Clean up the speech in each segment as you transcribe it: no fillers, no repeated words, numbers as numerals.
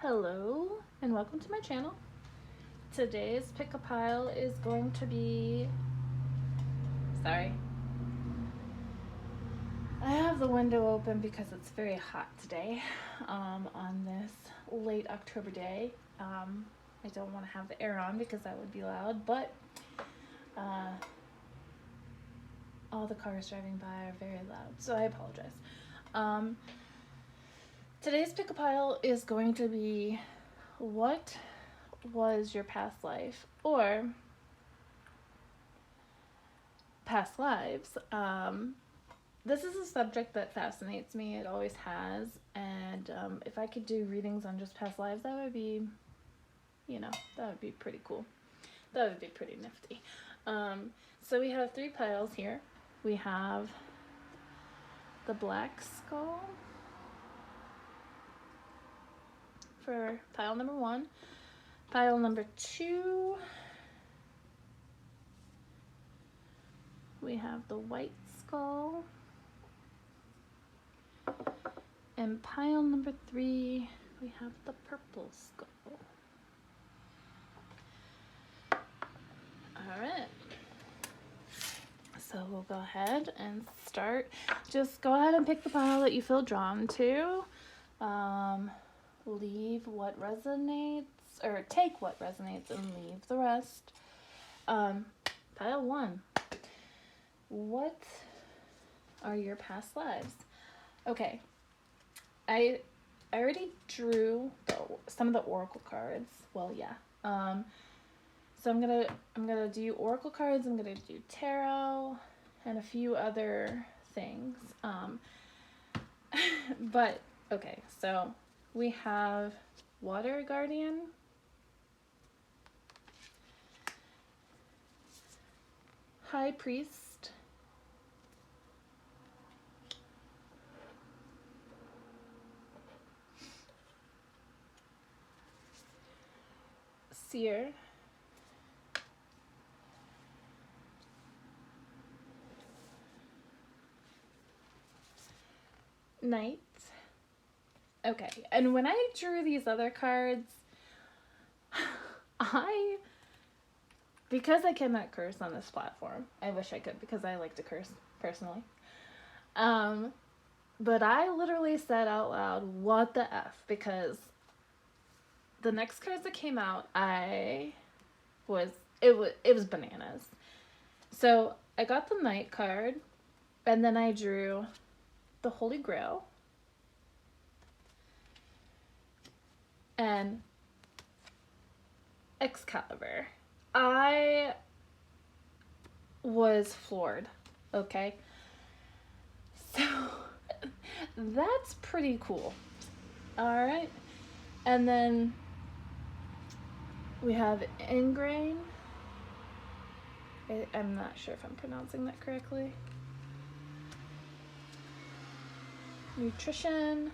Hello and welcome to my channel. Today's pick a pile is going to be, sorry, I have the window open because it's very hot today on this late October day. I don't want to have the air on because that would be loud, but all the cars driving by are very loud, so I apologize. Today's pick a pile is going to be, what was your past life or past lives? This is a subject that fascinates me. It always has. And if I could do readings on just past lives, that would be, that would be pretty cool. That would be pretty nifty. So we have 3 piles here. We have the black skull for pile number 1. Pile number 2, we have the white skull. And pile number 3, we have the purple skull. Alright. So we'll go ahead and start. Just go ahead and pick the pile that you feel drawn to. Leave what resonates, or take what resonates and leave the rest. Pile 1. What are your past lives? Okay. I already drew some of the oracle cards. Well, yeah. So I'm gonna do oracle cards. I'm gonna do tarot and a few other things. But okay. So we have Water Guardian, High Priest, Seer, Knight. Okay, and when I drew these other cards, because I cannot curse on this platform, I wish I could because I like to curse personally. But I literally said out loud, what the F, because the next cards that came out, it was bananas. So I got the Knight card, and then I drew the Holy Grail, and Excalibur. I was floored, okay? So that's pretty cool. Alright. And then we have Ingrain. I'm not sure if I'm pronouncing that correctly. Nutrition.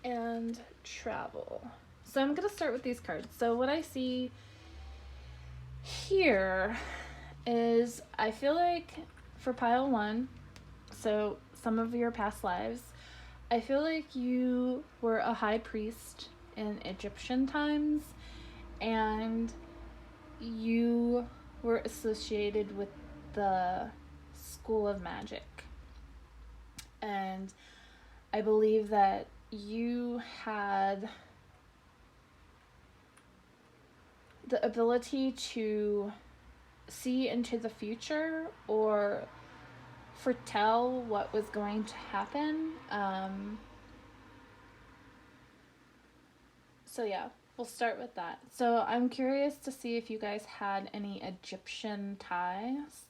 And Travel. So I'm going to start with these cards. So what I see here is, I feel like for pile 1, so some of your past lives, I feel like you were a high priest in Egyptian times, and you were associated with the school of magic. And I believe that you had the ability to see into the future or foretell what was going to happen. So yeah, we'll start with that. So I'm curious to see if you guys had any Egyptian ties,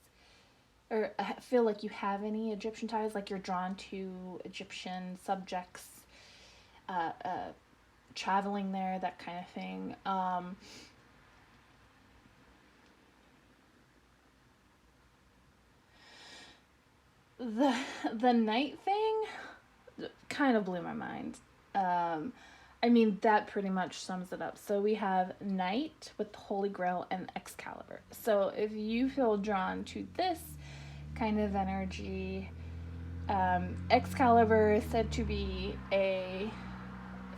or I feel like you have any Egyptian ties, like you're drawn to Egyptian subjects, traveling there, that kind of thing. The Knight thing kind of blew my mind. I mean, that pretty much sums it up. So we have Knight with the Holy Grail and Excalibur. So if you feel drawn to this kind of energy, Excalibur is said to be a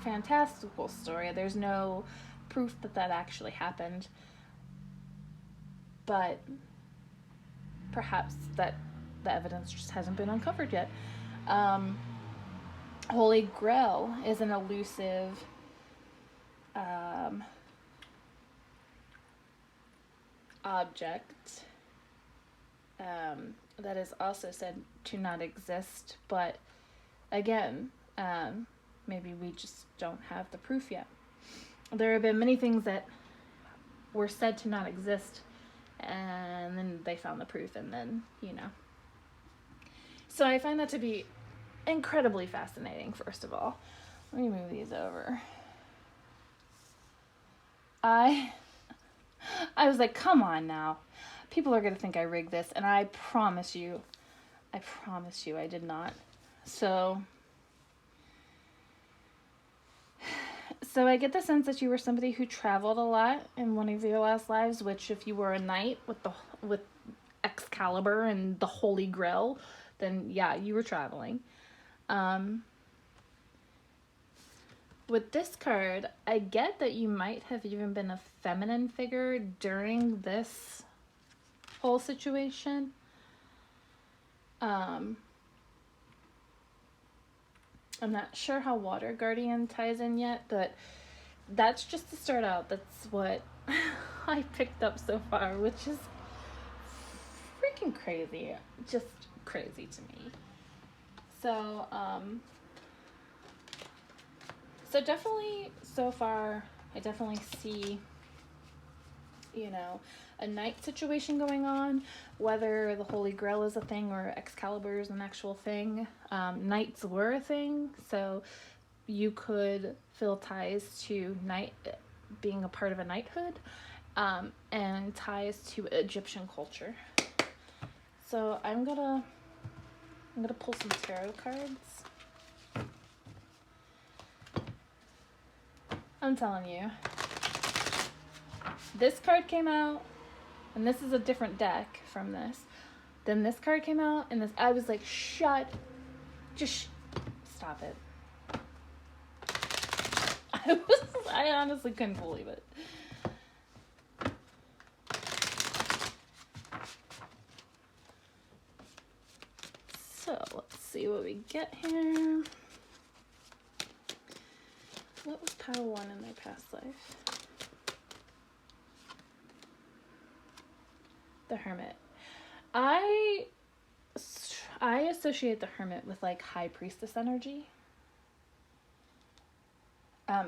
fantastical story. There's no proof that that actually happened. But perhaps that the evidence just hasn't been uncovered yet. Holy Grail is an elusive object that is also said to not exist, but again, maybe we just don't have the proof yet. There have been many things that were said to not exist, and then they found the proof, and then, you know. So I find that to be incredibly fascinating, first of all. Let me move these over. I was like, come on now. People are going to think I rigged this, and I promise you I did not. So I get the sense that you were somebody who traveled a lot in one of your last lives, which if you were a knight with Excalibur and the Holy Grail, then yeah, you were traveling. With this card, I get that you might have even been a feminine figure during this whole situation. I'm not sure how Water Guardian ties in yet, but that's just to start out. That's what I picked up so far, which is freaking crazy. Just crazy to me. So, so definitely, so far, I definitely see, you know, a knight situation going on, whether the Holy Grail is a thing or Excalibur is an actual thing. Knights were a thing, so you could feel ties to knight being a part of a knighthood, and ties to Egyptian culture. So I'm gonna pull some tarot cards. I'm telling you, this card came out, and this is a different deck from this. Then this card came out, and this, I was like, stop it. I honestly couldn't believe it. So let's see what we get here. What was pile 1 in their past life? The Hermit. I associate the Hermit with like High Priestess energy.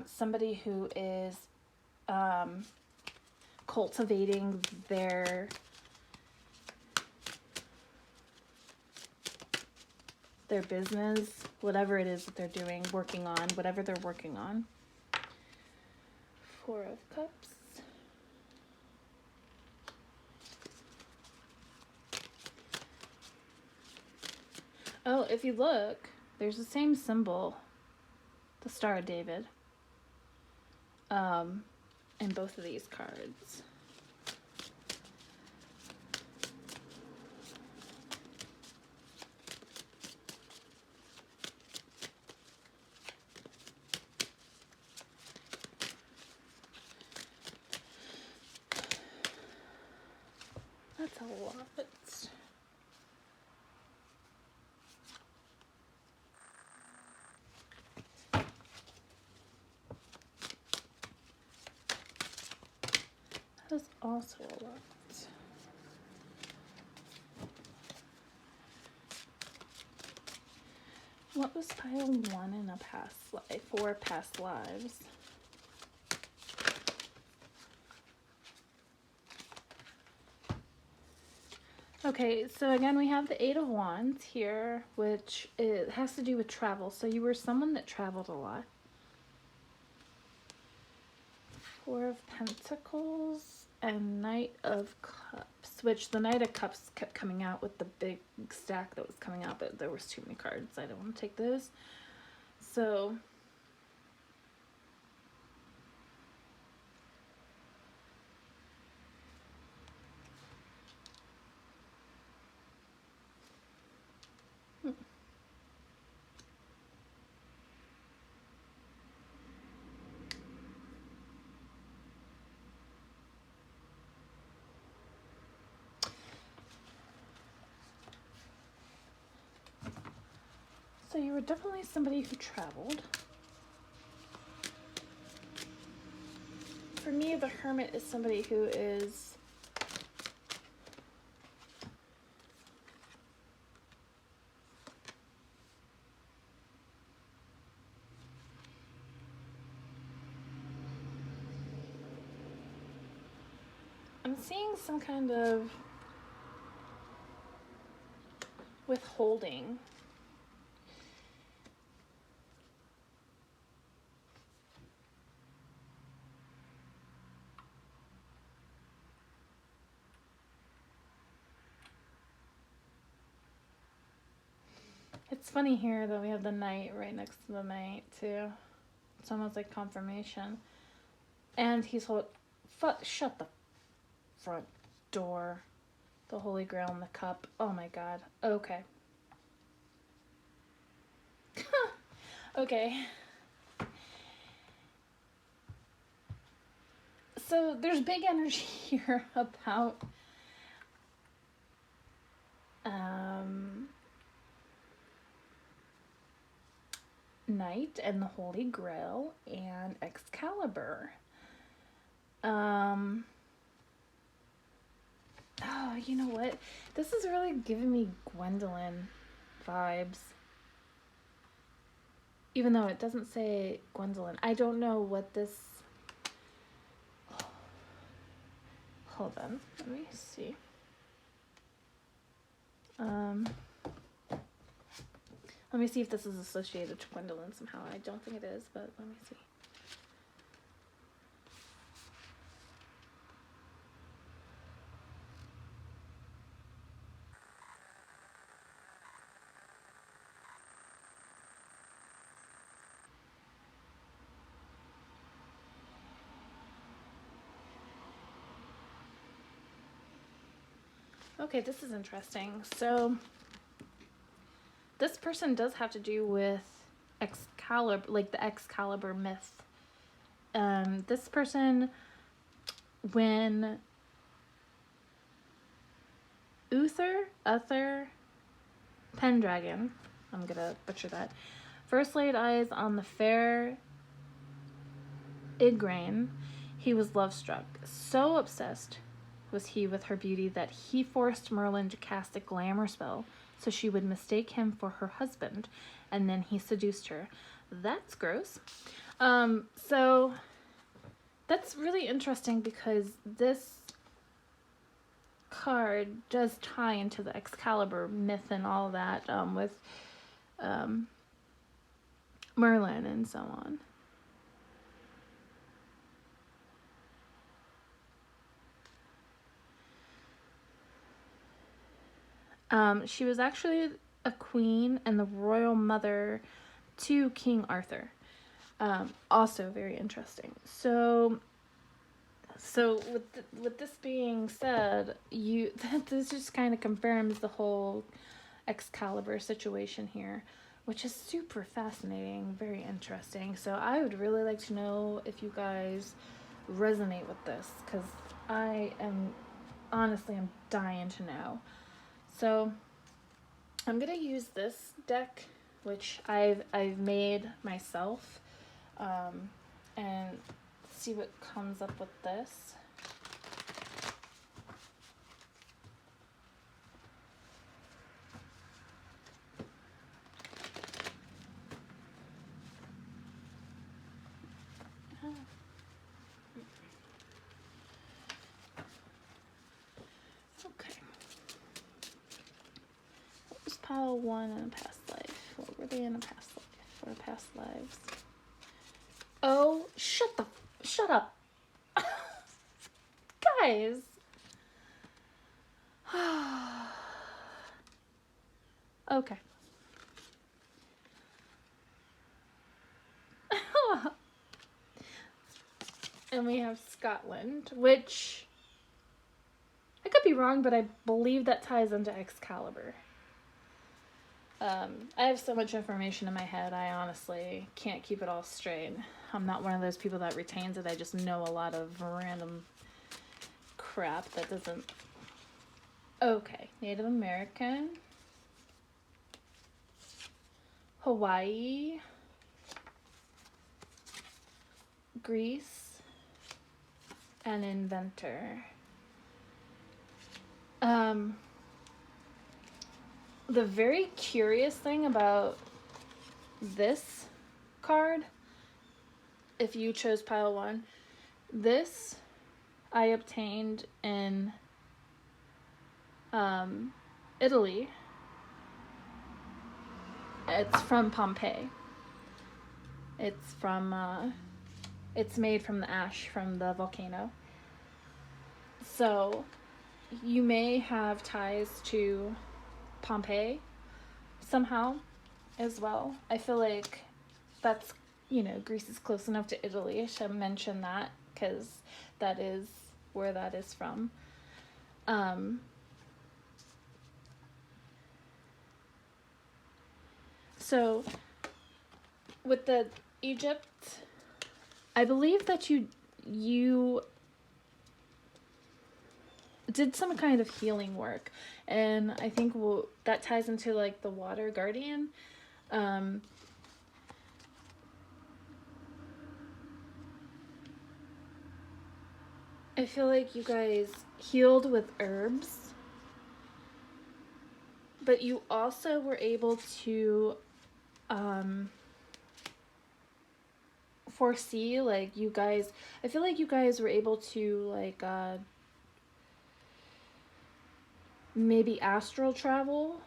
Somebody who is cultivating their business, whatever it is that they're doing, working on, whatever they're working on. 4 of Cups. Oh, if you look, there's the same symbol, the Star of David, in both of these cards. That's a lot. That is also a lot. What was pile 1 in a past life or past lives? Okay, so again, we have the 8 of Wands here, which it has to do with travel. So you were someone that traveled a lot. 4 of Pentacles and Knight of Cups, which the Knight of Cups kept coming out with the big stack that was coming out, but there was too many cards. I don't want to take those. So So you were definitely somebody who traveled. For me, the Hermit is somebody who is I'm seeing some kind of withholding. It's funny here that we have the Knight right next to the Knight too. It's almost like confirmation. And he's shut the front door. The Holy Grail and the cup. Oh my god. Okay. Okay. So there's big energy here about Knight and the Holy Grail and Excalibur. Oh, you know what? This is really giving me Gwendolyn vibes. Even though it doesn't say Gwendolyn. I don't know what this... Hold on. Let me see. Let me see if this is associated to Gwendolyn somehow. I don't think it is, but let me see. Okay, this is interesting. So this person does have to do with Excalibur, like the Excalibur myth. This person, when Uther Pendragon, I'm gonna butcher that, first laid eyes on the fair Igraine, he was love-struck. So obsessed was he with her beauty that he forced Merlin to cast a glamour spell so she would mistake him for her husband, and then he seduced her. That's gross. So that's really interesting because this card does tie into the Excalibur myth and all that, with Merlin and so on. She was actually a queen and the royal mother to King Arthur. Also very interesting. So with this being said, this just kind of confirms the whole Excalibur situation here, which is super fascinating, very interesting. So I would really like to know if you guys resonate with this, because I am honestly, I'm dying to know. So I'm gonna use this deck, which I've made myself, and see what comes up with this. Okay. What was pile 1 in a past life? What were they in a past life or past lives? Oh, shut up. Guys. Okay. And we have Scotland, which I could be wrong, but I believe that ties into Excalibur. I have so much information in my head, I honestly can't keep it all straight. I'm not one of those people that retains it. I just know a lot of random crap that doesn't... Okay, Native American. Hawaii, Greece, and inventor. The very curious thing about this card, if you chose pile 1, this I obtained in Italy. It's from Pompeii. It's from it's made from the ash from the volcano. So you may have ties to Pompeii somehow as well. I feel like that's, Greece is close enough to Italy. I should mention that because that is where that is from. So with the Egypt, I believe that you did some kind of healing work, and I think that ties into like the water guardian. I feel like you guys healed with herbs, but you also were able to foresee, like, I feel like you guys were able to, like, maybe astral travel,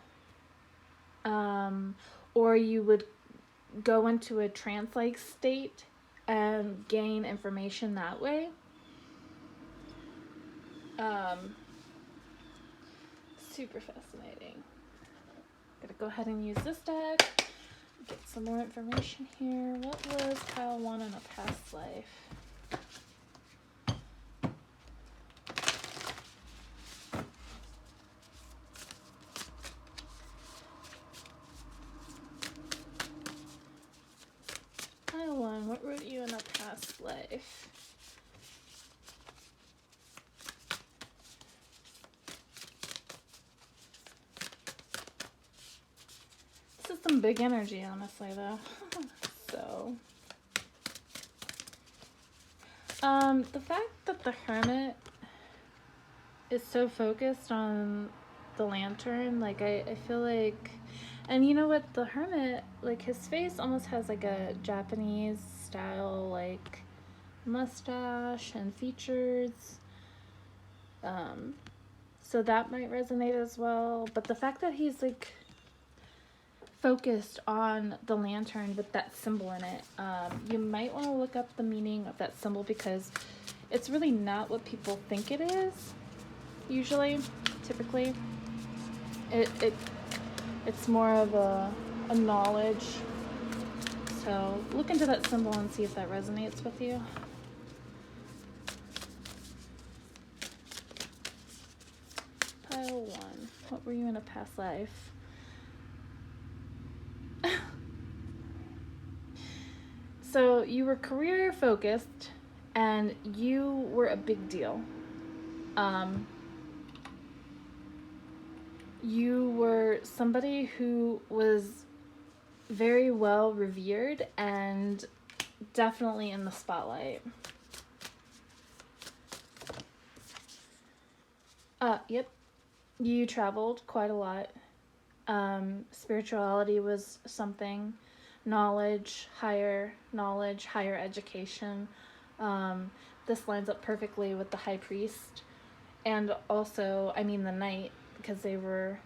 or you would go into a trance-like state and gain information that way. Super fascinating. Gotta go ahead and use this deck. Get some more information here. What was pile 1 in a past life? Pile 1, what were you in a past life? This is some big energy, honestly, though. So, the fact that the Hermit is so focused on the lantern, like, I feel like, and you know what, the Hermit, like, his face almost has like a Japanese style, like, mustache and features, so that might resonate as well. But the fact that he's like focused on the lantern with that symbol in it, you might want to look up the meaning of that symbol, because it's really not what people think it is. Usually, typically, it's more of a knowledge. So look into that symbol and see if that resonates with you. Pile 1. What were you in a past life? So you were career focused and you were a big deal. You were somebody who was very well revered and definitely in the spotlight. Yep. You traveled quite a lot. Spirituality was something. Knowledge, higher education. This lines up perfectly with the High Priest. And also, the Knight, because they were,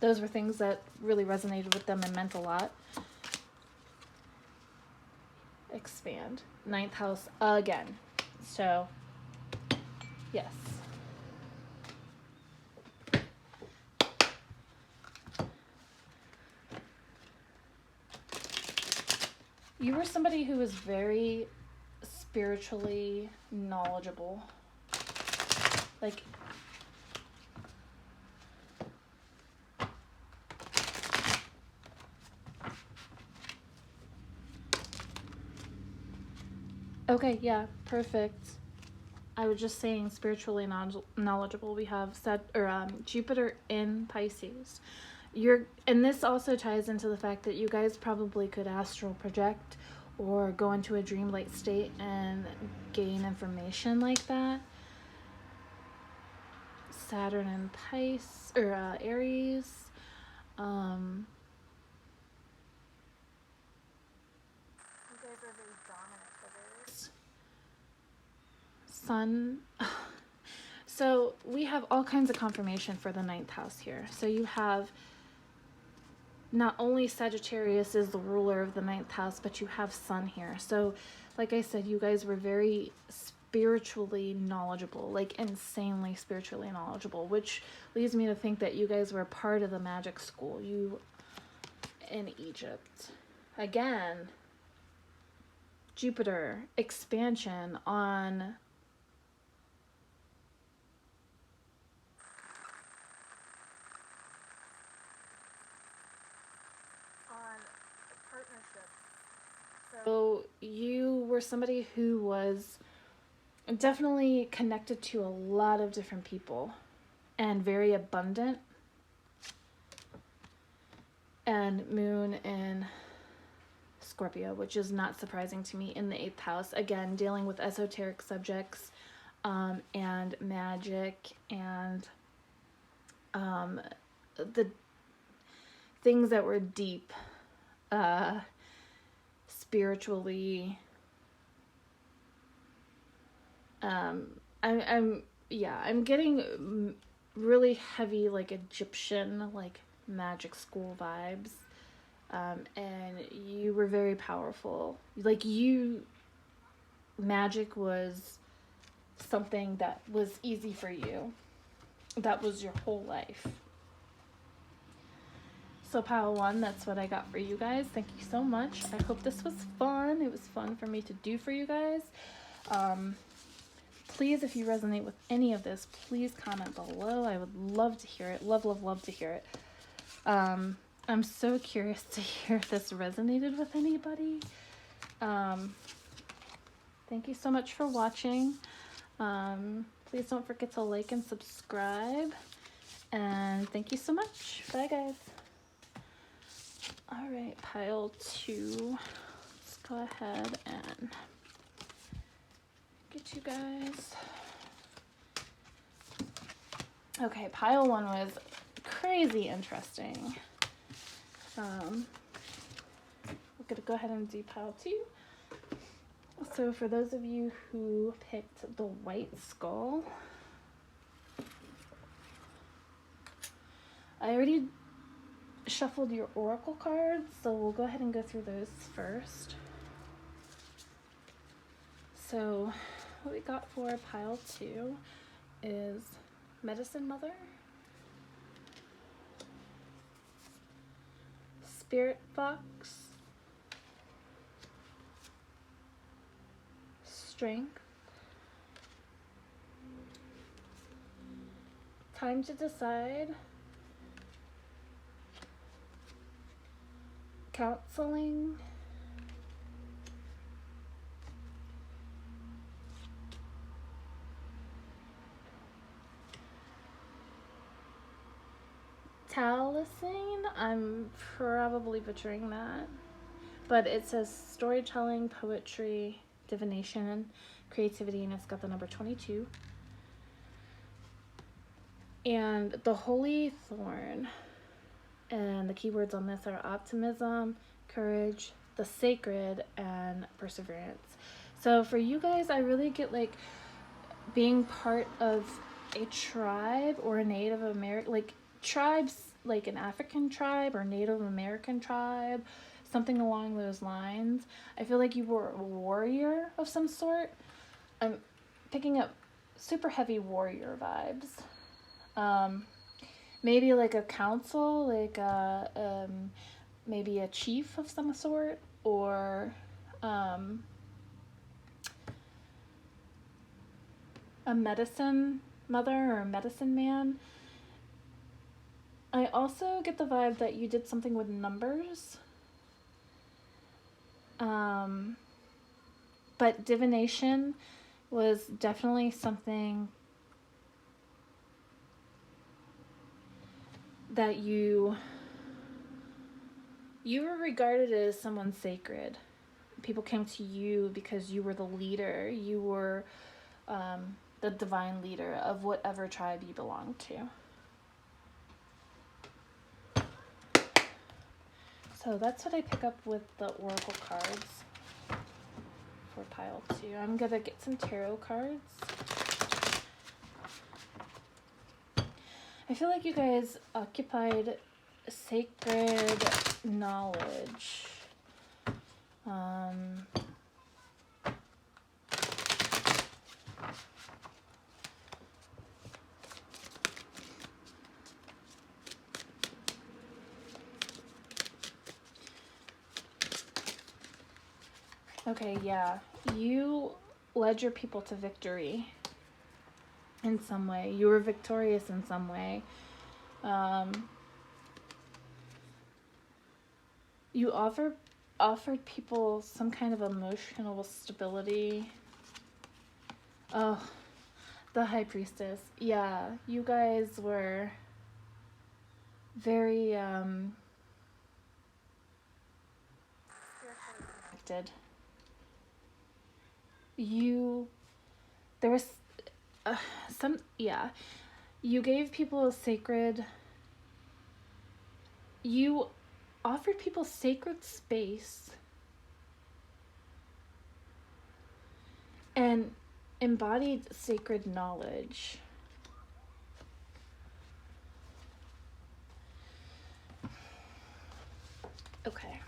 those were things that really resonated with them and meant a lot. Expand. 9th house again. So, yes. You were somebody who was very spiritually knowledgeable. Like, okay, yeah, perfect. I was just saying spiritually knowledgeable. We have Jupiter in Pisces. and this also ties into the fact that you guys probably could astral project or go into a dreamlike state and gain information like that. Saturn and Pisces, or Aries. You guys are very dominant figures. Sun. So we have all kinds of confirmation for the 9th house here. So you have not only Sagittarius is the ruler of the 9th house, but you have Sun here. So like I said, you guys were very spiritually knowledgeable, like insanely spiritually knowledgeable, which leads me to think that you guys were part of the magic school in Egypt. Again, Jupiter, expansion on partnership. So you were somebody who was definitely connected to a lot of different people and very abundant. And Moon in Scorpio, which is not surprising to me, in the 8th house. Again, dealing with esoteric subjects and magic and the things that were deep spiritually. I'm getting really heavy, like Egyptian, like magic school vibes. And you were very powerful. Like magic was something that was easy for you. That was your whole life. So pile 1, that's what I got for you guys. Thank you so much. I hope this was fun. It was fun for me to do for you guys. Please, if you resonate with any of this, please comment below. I would love to hear it. Love, love, love to hear it. I'm so curious to hear if this resonated with anybody. Thank you so much for watching. Please don't forget to like and subscribe. And thank you so much. Bye, guys. All right, pile 2. Let's go ahead and get you guys. Okay, pile 1 was crazy interesting. We're gonna go ahead and do pile 2. So for those of you who picked the white skull, I already shuffled your oracle cards, so we'll go ahead and go through those first. So what we got for pile 2 is Medicine Mother, Spirit Fox, Strength, Time to Decide, Counseling, Taliesin. I'm probably butchering that, but it says storytelling, poetry, divination, creativity, and it's got the number 22. And the Holy Thorn, and the keywords on this are optimism, courage, the sacred, and perseverance. So for you guys, I really get like being part of a tribe or a Native American, like tribes, like an African tribe or Native American tribe, something along those lines. I feel like you were a warrior of some sort. I'm picking up super heavy warrior vibes. Maybe like a council, like maybe a chief of some sort, or a medicine mother or a medicine man. I also get the vibe that you did something with numbers. But divination was definitely something that you You were regarded as someone sacred. People came to you because you were the leader. You were the divine leader of whatever tribe you belonged to. So that's what I pick up with the oracle cards for pile 2. I'm going to get some tarot cards. I feel like you guys occupied sacred knowledge. Okay, yeah. You led your people to victory in some way. You were victorious in some way. You offered people some kind of emotional stability. Oh, the High Priestess. Yeah, you guys were very connected. There was you gave people a sacred, you offered people sacred space and embodied sacred knowledge. Okay.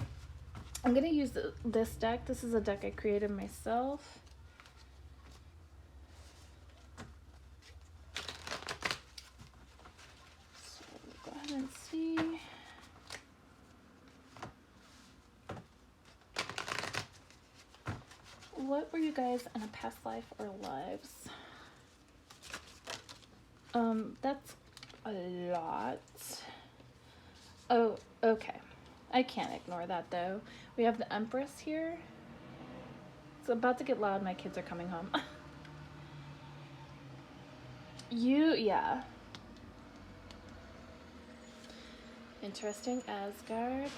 I'm going to use this deck. This is a deck I created myself. So go ahead and see. What were you guys in a past life or lives? That's a lot. Oh, okay. I can't ignore that though. We have the Empress here. It's about to get loud. My kids are coming home. Yeah. Interesting. Asgard.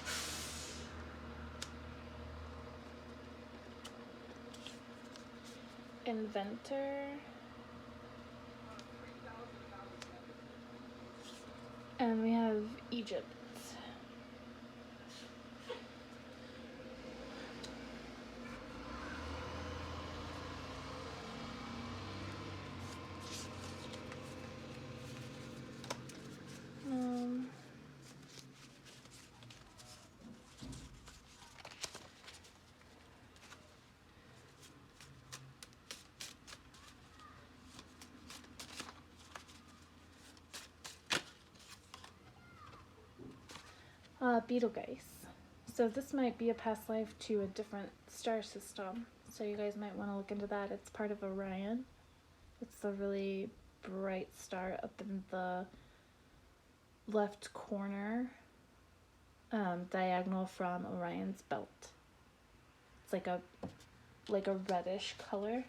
Inventor. And we have Egypt. Betelgeuse. So this might be a past life to a different star system. So you guys might want to look into that. It's part of Orion. It's a really bright star up in the left corner, diagonal from Orion's belt. It's like a reddish color.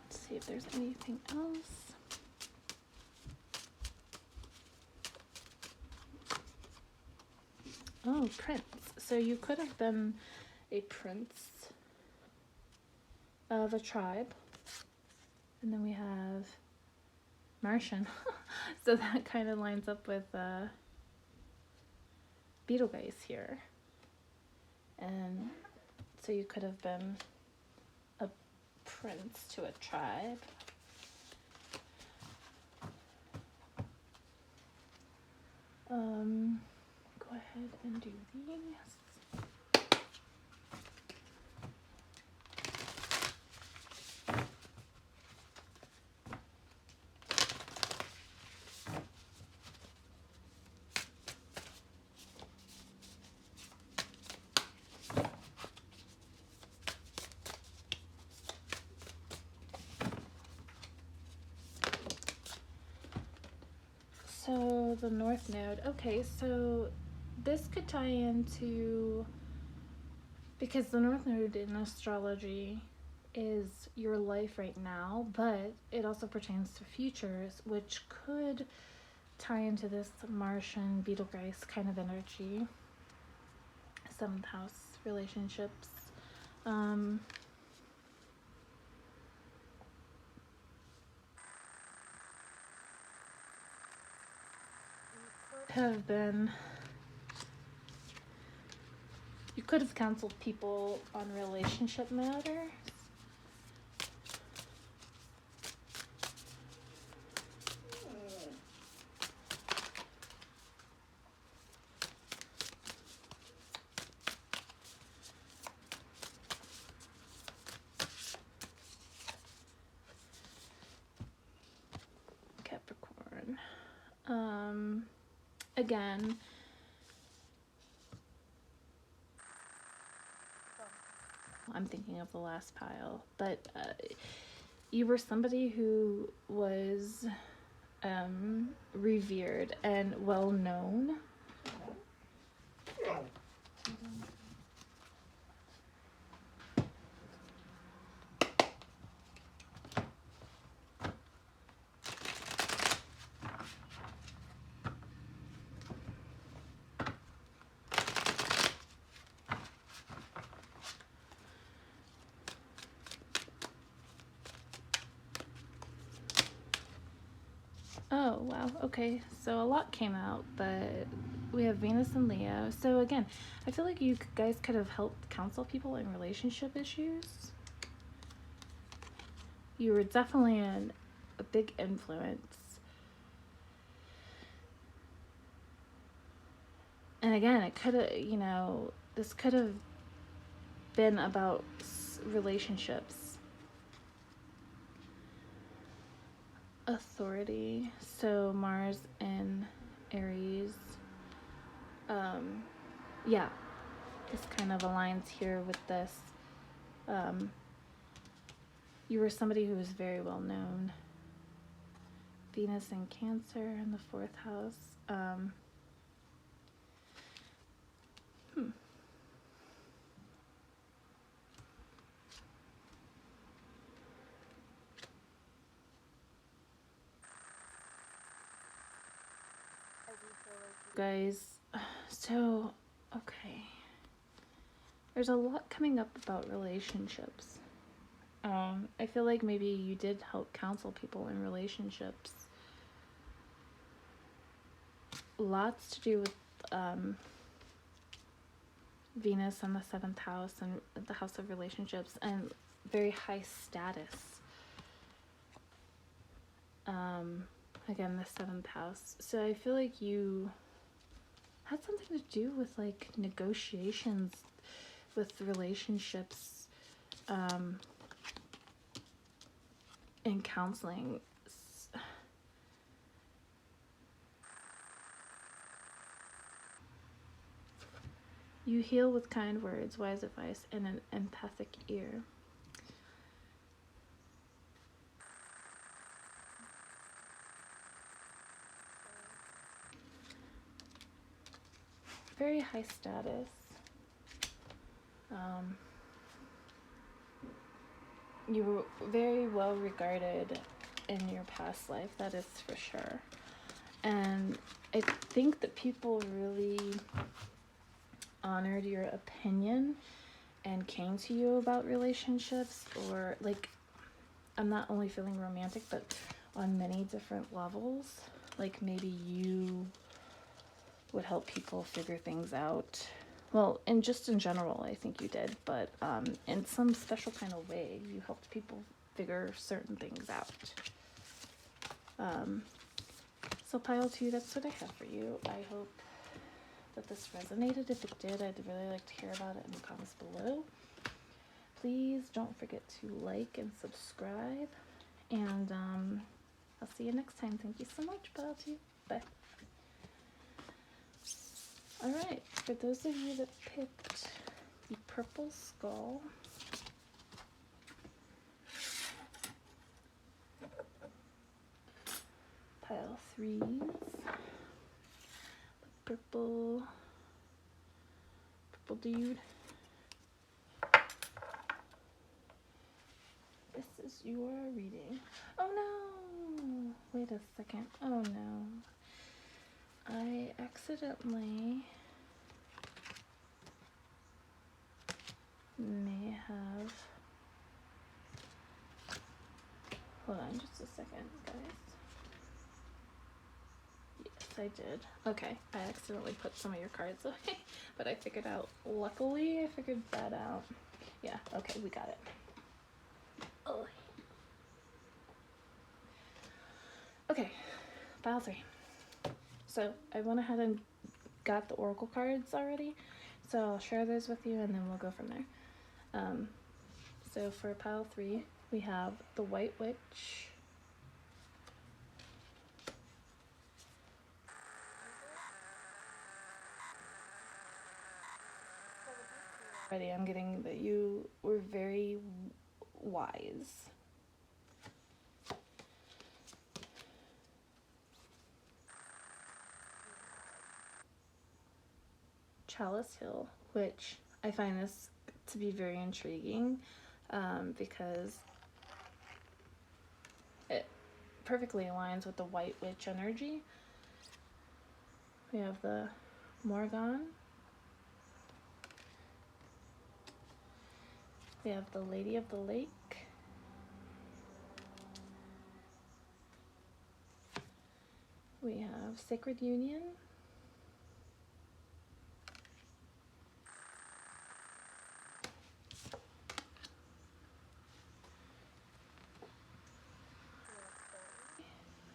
See if there's anything else. Oh, prince. So you could have been a prince of a tribe. And then we have Martian. So that kind of lines up with Betelgeuse here. And so you could have been a prince to a tribe. Go ahead and do these. So the North Node. Okay, so this could tie into Because the North Node in astrology is your life right now, but it also pertains to futures, which could tie into this Martian Betelgeuse kind of energy. 7th house relationships. You could have counseled people on relationship matters. Capricorn. Again, I'm thinking of the last pile, but you were somebody who was revered and well known. Oh, wow. Okay. So a lot came out, but we have Venus and Leo. So again, I feel like you guys could have helped counsel people in relationship issues. You were definitely a big influence. And again, it could have, this could have been about relationships. Authority. So Mars in Aries. Yeah, this kind of aligns here with this. You were somebody who was very well known. Venus in Cancer in the 4th house. Guys, so okay, there's a lot coming up about relationships. I feel like maybe you did help counsel people in relationships. Lots to do with Venus in the 7th house and the house of relationships, and very high status. Again, the 7th house. So I feel like you had something to do with like negotiations with relationships, and counseling. You heal with kind words, wise advice, and an empathic ear. Very high status. You were very well regarded in your past life, that is for sure. And I think that people really honored your opinion and came to you about relationships, or like, I'm not only feeling romantic, but on many different levels. Like maybe you would help people figure things out. Well, and just in general, I think you did, but in some special kind of way, you helped people figure certain things out. So pile 2, that's what I have for you. I hope that this resonated. If it did, I'd really like to hear about it in the comments below. Please don't forget to like and subscribe, and I'll see you next time. Thank you so much, pile 2. Bye. Alright, for those of you that picked the purple skull, pile 3s, purple dude, is your reading. Oh no! Wait a second. Oh no. I accidentally may have... Hold on just a second, guys. Yes, I did. Okay, I accidentally put some of your cards away, but I figured out. Luckily, I figured that out. Yeah, okay, we got it. Oh. Okay, pile 3. So I went ahead and got the oracle cards already, so I'll share those with you and then we'll go from there. So for pile 3, we have the White Witch, already I'm getting that you were very wise. Chalice Hill, which I find this to be very intriguing because it perfectly aligns with the White Witch energy. We have the Morgan. We have the Lady of the Lake. We have Sacred Union.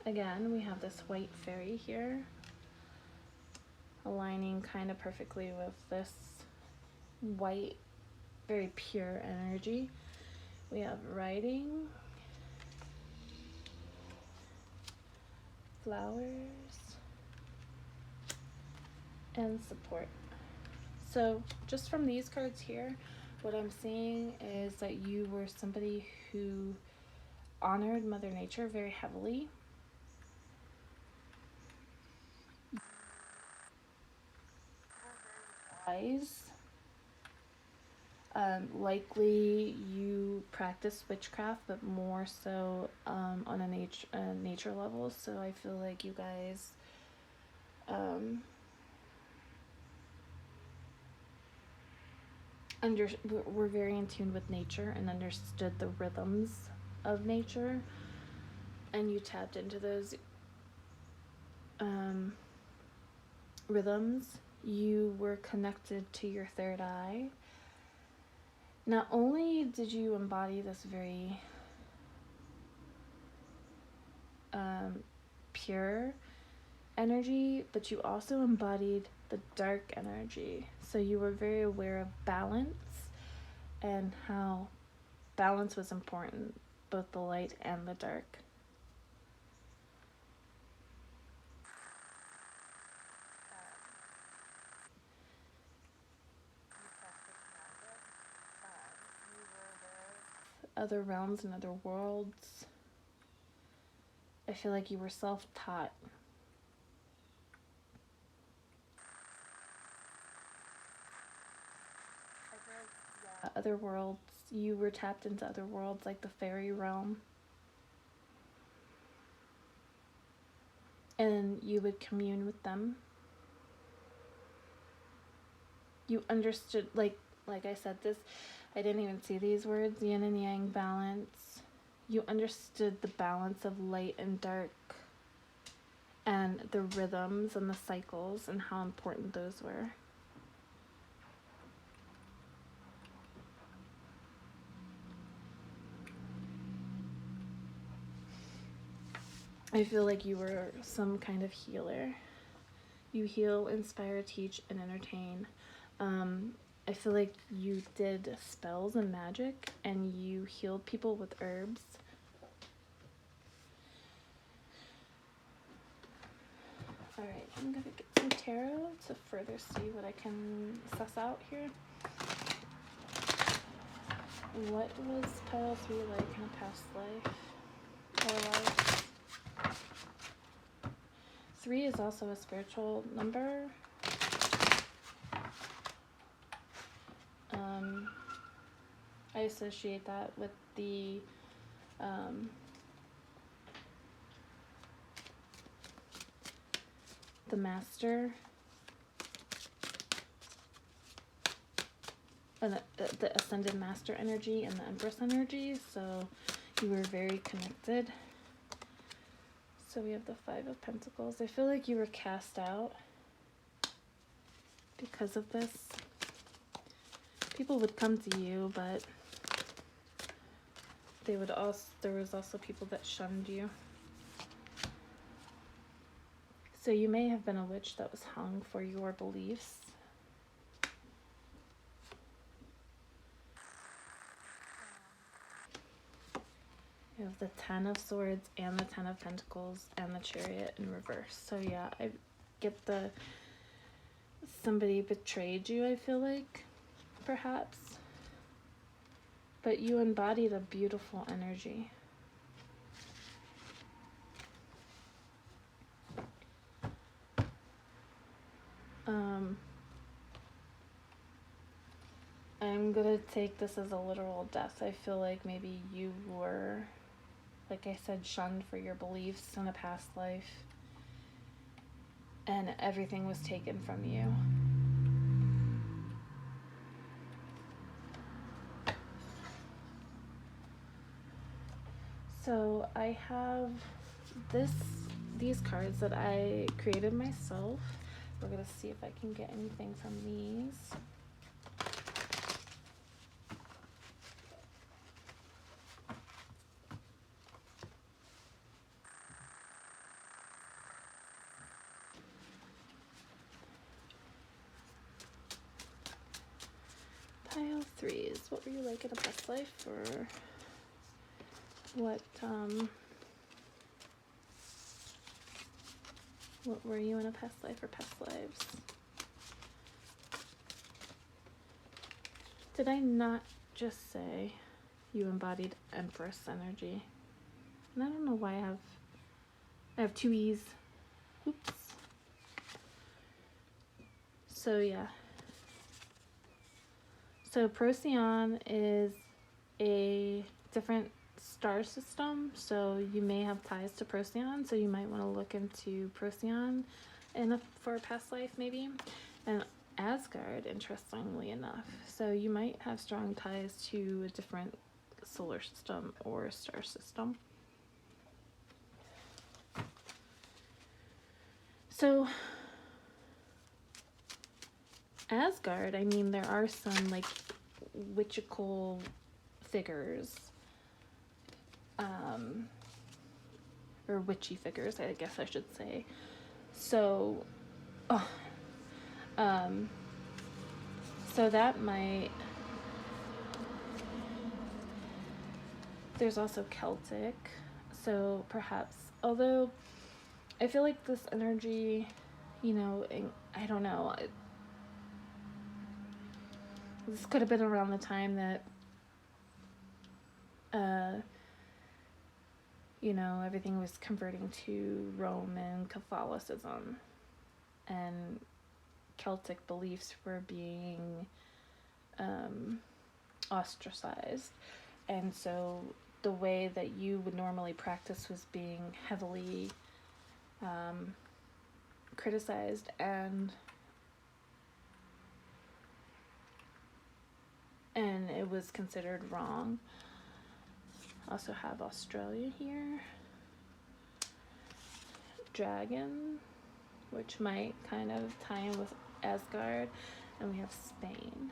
Again, we have this white fairy here, aligning kind of perfectly with this white, very pure energy. We have writing, flowers, and support. So just from these cards here, what I'm seeing is that you were somebody who honored Mother Nature very heavily. Wise. Likely you practice witchcraft, but more so on a nature level. So I feel like you guys were very in tune with nature and understood the rhythms of nature, and you tapped into those rhythms. You were connected to your third eye. Not only did you embody this very pure energy, but you also embodied the dark energy. So you were very aware of balance and how balance was important, both the light and the dark. Other realms and other worlds. I feel like you were self-taught. Other worlds, you were tapped into other worlds like the fairy realm. And you would commune with them. You understood, like I said, this, I didn't even see these words, yin and yang, balance. You understood the balance of light and dark and the rhythms and the cycles and how important those were. I feel like you were some kind of healer. You heal, inspire, teach, and entertain. I feel like you did spells and magic, and you healed people with herbs. Alright, I'm gonna get some tarot to further see what I can suss out here. What was pile 3 like in a past life or life? 3 is also a spiritual number. I associate that with the Um, the Master, the Ascended Master energy and the Empress energy, so you were very connected. So we have the Five of Pentacles. I feel like you were cast out because of this. People would come to you, but there was also people that shunned you. So you may have been a witch that was hung for your beliefs. You have the Ten of Swords and the Ten of Pentacles and the Chariot in reverse. So yeah, I get somebody betrayed you, I feel like, perhaps. But you embodied a beautiful energy. I'm gonna take this as a literal death. I feel like maybe you were, like I said, shunned for your beliefs in a past life, and everything was taken from you. So I have these cards that I created myself. We're gonna see if I can get anything from these. Pile 3s. What were you like in a past life, or what were you in a past life or past lives? Did I not just say you embodied Empress energy? And I don't know why I have two E's. Oops. So yeah. So Procyon is a different star system, so you may have ties to Procyon, so you might want to look into Procyon for a past life maybe. And Asgard, interestingly enough, so you might have strong ties to a different solar system or star system. So Asgard, I mean, there are some like witchical figures, or witchy figures, I guess I should say. So, so that might. There's also Celtic, so perhaps, although I feel like this energy, you know, I don't know. This could have been around the time that, you know, everything was converting to Roman Catholicism, and Celtic beliefs were being ostracized. And so the way that you would normally practice was being heavily criticized, and it was considered wrong. Also have Australia here. Dragon, which might kind of tie in with Asgard. And we have Spain.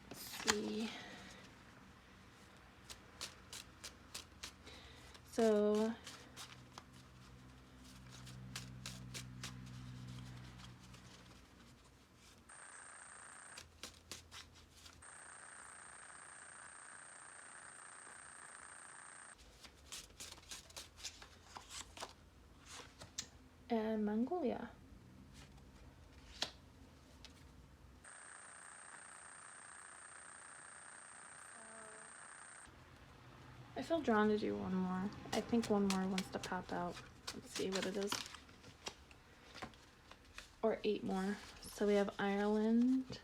Let's see. So and Mongolia. I feel drawn to do one more. I think one more wants to pop out. Let's see what it is. Or 8 more. So we have Ireland,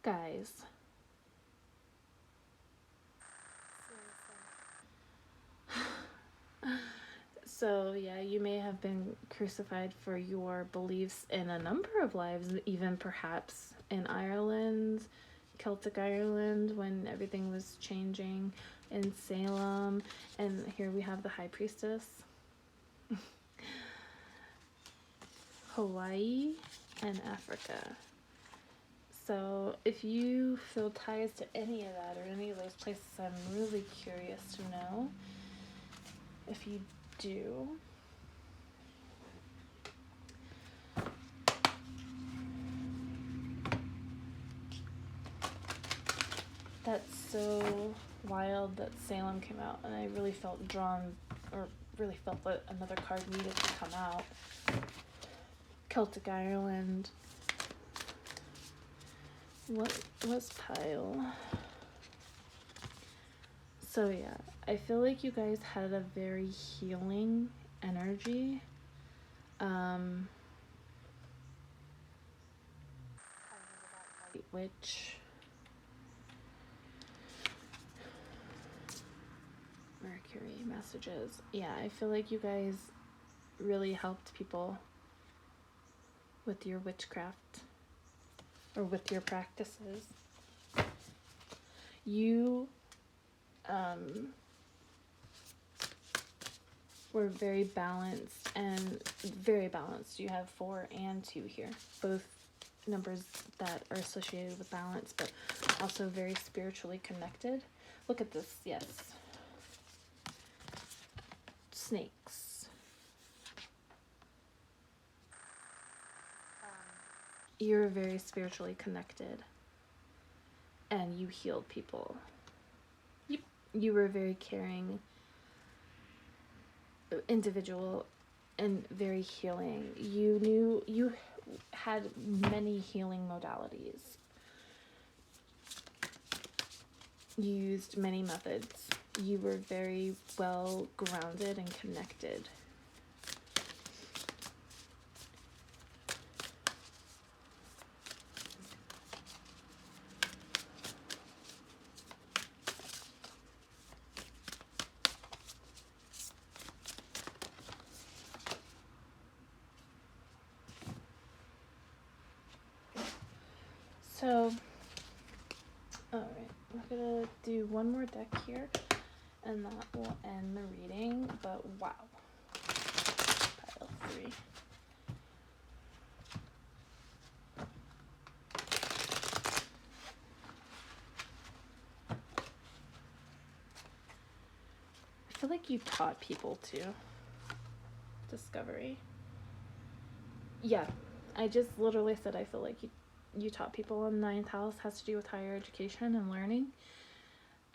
Guys. So, yeah, you may have been crucified for your beliefs in a number of lives, even perhaps in Ireland, Celtic Ireland, when everything was changing, in Salem, and here we have the High Priestess, Hawaii, and Africa. So, if you feel ties to any of that or any of those places, I'm really curious to know. If you do, that's so wild that Salem came out, and I really felt drawn, or really felt that another card needed to come out. Celtic Ireland. What was pile? So yeah, I feel like you guys had a very healing energy. Which Mercury messages. Yeah, I feel like you guys really helped people with your witchcraft or with your practices. You were very balanced and very balanced. You have 4 and 2 here, both numbers that are associated with balance, but also very spiritually connected. Look at this. Yes, snakes. You're very spiritually connected, and you healed people. You were a very caring individual and very healing. You knew you had many healing modalities. You used many methods. You were very well grounded and connected. So, alright, we're gonna do one more deck here, and that will end the reading, but wow. Pile 3. I feel like you taught people too. Discovery. Yeah, I just literally said I feel like you taught people. In the 9th house has to do with higher education and learning,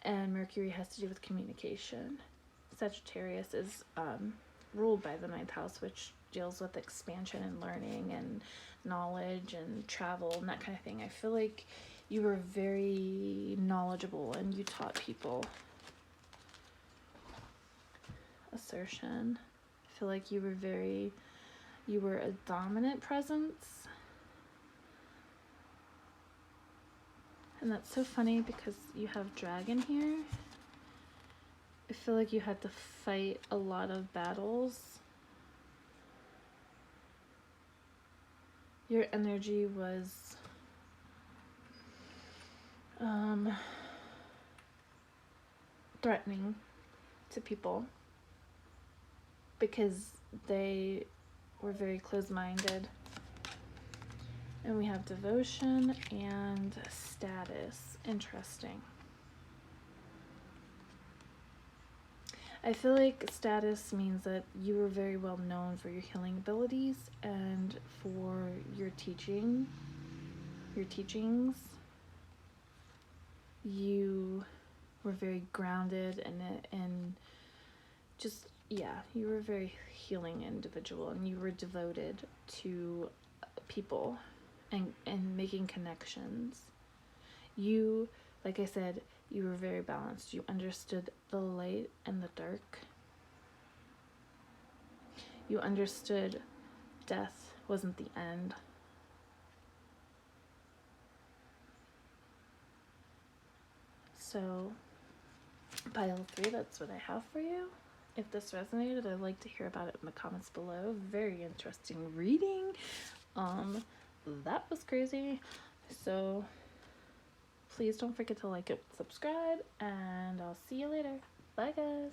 and Mercury has to do with communication. Sagittarius is ruled by the 9th house, which deals with expansion and learning and knowledge and travel and that kind of thing. I feel like you were very knowledgeable and you taught people. Assertion. I feel like you were a dominant presence. And that's so funny because you have dragon here. I feel like you had to fight a lot of battles. Your energy was threatening to people because they were very closed-minded. And we have devotion and status. Interesting. I feel like status means that you were very well known for your healing abilities and for your teachings. You were very grounded and just, yeah, you were a very healing individual, and you were devoted to people and making connections. You, like I said, you were very balanced. You understood the light and the dark. You understood death wasn't the end. So pile 3, that's what I have for you. If this resonated, I'd like to hear about it in the comments below. Very interesting reading. That was crazy. So please don't forget to like it, subscribe, and I'll see you later. Bye guys.